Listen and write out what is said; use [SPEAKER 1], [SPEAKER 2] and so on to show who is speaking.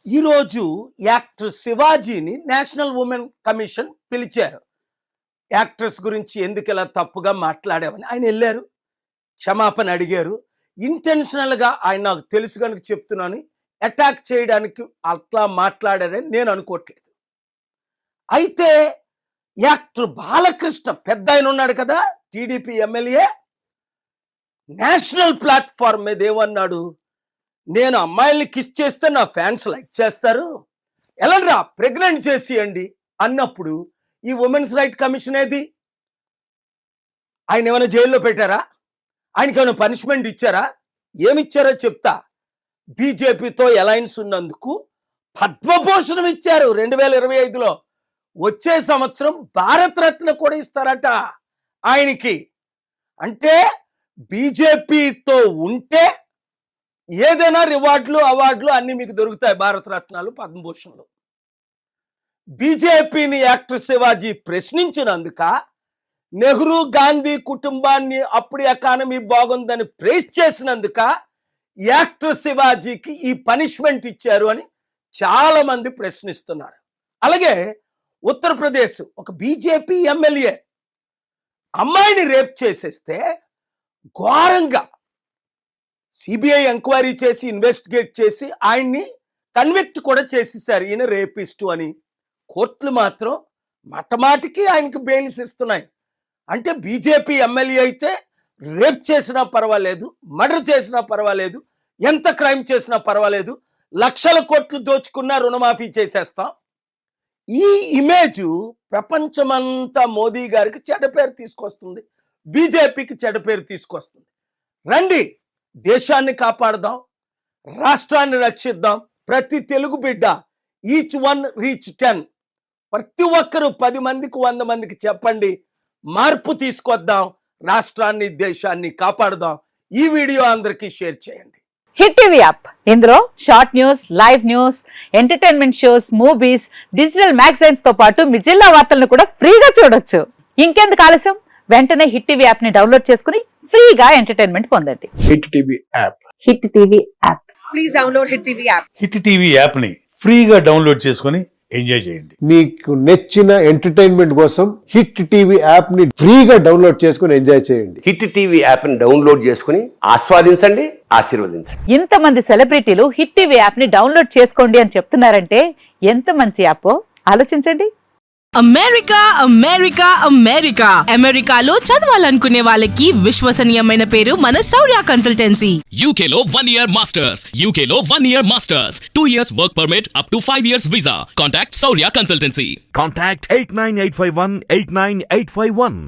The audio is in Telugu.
[SPEAKER 1] ఈరోజు యాక్టర్ శివాజీని నేషనల్ ఉమెన్ కమిషన్ పిలిచారు. యాక్ట్రెస్ గురించి ఎందుకు ఇలా తప్పుగా మాట్లాడావని ఆయన వెళ్ళారు, క్షమాపణ అడిగారు. ఇంటెన్షనల్గా ఆయన నాకు తెలుసు కనుక చెప్తున్నాను, అటాక్ చేయడానికి అట్లా మాట్లాడారని నేను అనుకోవట్లేదు. అయితే యాక్టర్ బాలకృష్ణ పెద్ద ఆయన ఉన్నాడు కదా, టీడీపీ ఎమ్మెల్యే, నేషనల్ ప్లాట్ఫామ్ మీద ఏమన్నాడు, నేను అమ్మాయిల్ని కిస్ చేస్తే నా ఫ్యాన్స్ లైక్ చేస్తారు, ఎలాంటి ప్రెగ్నెంట్ చేసియండి అన్నప్పుడు ఈ ఉమెన్స్ రైట్ కమిషన్ ఏది? ఆయన ఏమైనా జైల్లో పెట్టారా? ఆయనకి ఏమైనా పనిష్మెంట్ ఇచ్చారా? ఏమిచ్చారో చెప్తా. బీజేపీతో అలయన్స్ ఉన్నందుకు పద్మభూషణం ఇచ్చారు 2025లో. వచ్చే సంవత్సరం భారతరత్న కూడా ఇస్తారట ఆయనకి. అంటే బీజేపీతో ఉంటే ఏదైనా రివార్డులు అవార్డులు అన్ని మీకు దొరుకుతాయి, భారతరత్నాలు పద్మభూషణలు. బీజేపీని యాక్టర్ శివాజీ ప్రశ్నించినందుక, నెహ్రూ గాంధీ కుటుంబాన్ని అప్పుడు ఎకానమీ బాగుందని ప్రైజ్ చేసినందుక యాక్టర్ శివాజీకి ఈ పనిష్మెంట్ ఇచ్చారు అని చాలా మంది ప్రశ్నిస్తున్నారు. అలాగే ఉత్తరప్రదేశ్ ఒక బీజేపీ ఎమ్మెల్యే అమ్మాయిని రేప్ చేసేస్తే ఘోరంగా సిబిఐ ఎంక్వైరీ చేసి ఇన్వెస్టిగేట్ చేసి ఆయన్ని కన్విక్ట్ కూడా చేసేసారు, ఈయన రేపిస్టు అని. కోర్టులు మాత్రం మాటికి ఆయనకి బెయిల్స్ ఇస్తున్నాయి. అంటే బీజేపీ ఎమ్మెల్యే అయితే రేప్ చేసినా పర్వాలేదు, మర్డర్ చేసినా పర్వాలేదు, ఎంత క్రైమ్ చేసినా పర్వాలేదు, లక్షల కోట్లు దోచుకున్నా రుణమాఫీ చేసేస్తాం. ఈ ఇమేజ్ ప్రపంచమంతా మోదీ గారికి చెడ్డ పేరు తీసుకొస్తుంది, బీజేపీకి చెడ్డ పేరు తీసుకొస్తుంది. రండి, దేశాన్ని కాపాడదాం, రాష్ట్రాన్ని రక్షిద్దాం. ప్రతి తెలుగు బిడ్డ ఈచ్ వన్ రీచ్ 10, ప్రతి ఒక్కరూ 10 మందికి 100 మందికి చెప్పండి, మార్పు తీసుకొద్దాం, రాష్ట్రాన్ని దేశాన్ని కాపాడదాం. ఈ వీడియో అందరికీ షేర్ చేయండి.
[SPEAKER 2] హిట్ టీవీ యాప్, ఇందులో short news, live news, entertainment shows, movies, digital magazines తో పాటు మీ జిల్లా వార్తలను కూడా ఫ్రీగా చూడొచ్చు. ఇంకెందుకు ఆలస్యం, వెంటనే హిట్ టీవీ యాప్ ని డౌన్లోడ్ చేసుకుని ఫ్రీగా ఎంటర్టైన్మెంట్ పొందండి.
[SPEAKER 3] Hit TV app,
[SPEAKER 2] hit TV app,
[SPEAKER 4] please download hit TV app.
[SPEAKER 5] Hit TV app ని ఫ్రీగా డౌన్లోడ్ చేసుకుని ఎంజాయ్ చేయండి.
[SPEAKER 3] మీకు నచ్చిన ఎంటర్టైన్మెంట్ కోసం హిట్ టీవీ యాప్ ని ఫ్రీగా డౌన్లోడ్ చేసుకుని ఎంజాయ్ చేయండి.
[SPEAKER 6] హిట్ టీవీ యాప్ ని డౌన్లోడ్ చేసుకుని ఆస్వాదించండి, ఆశీర్వదించండి.
[SPEAKER 2] ఇంతమంది సెలబ్రిటీలు హిట్ టీవీ యాప్ ని డౌన్లోడ్ చేసుకోండి అని చెప్తున్నారంటే ఎంత మంచి యాప్ ఆలోచించండి.
[SPEAKER 4] అమెరికా అమెరికా అమెరికా అమెరికాలో చదవాలనుకునే వాళ్ళకి విశ్వసనీయమైన పేరు మన శౌర్య కన్సల్టెన్సీ.
[SPEAKER 7] UK లో 1 year masters, UK లో 1 year masters, 2 years work permit up to 5 years visa. Contact Saurya Consultancy.
[SPEAKER 8] Contact 89851 89851.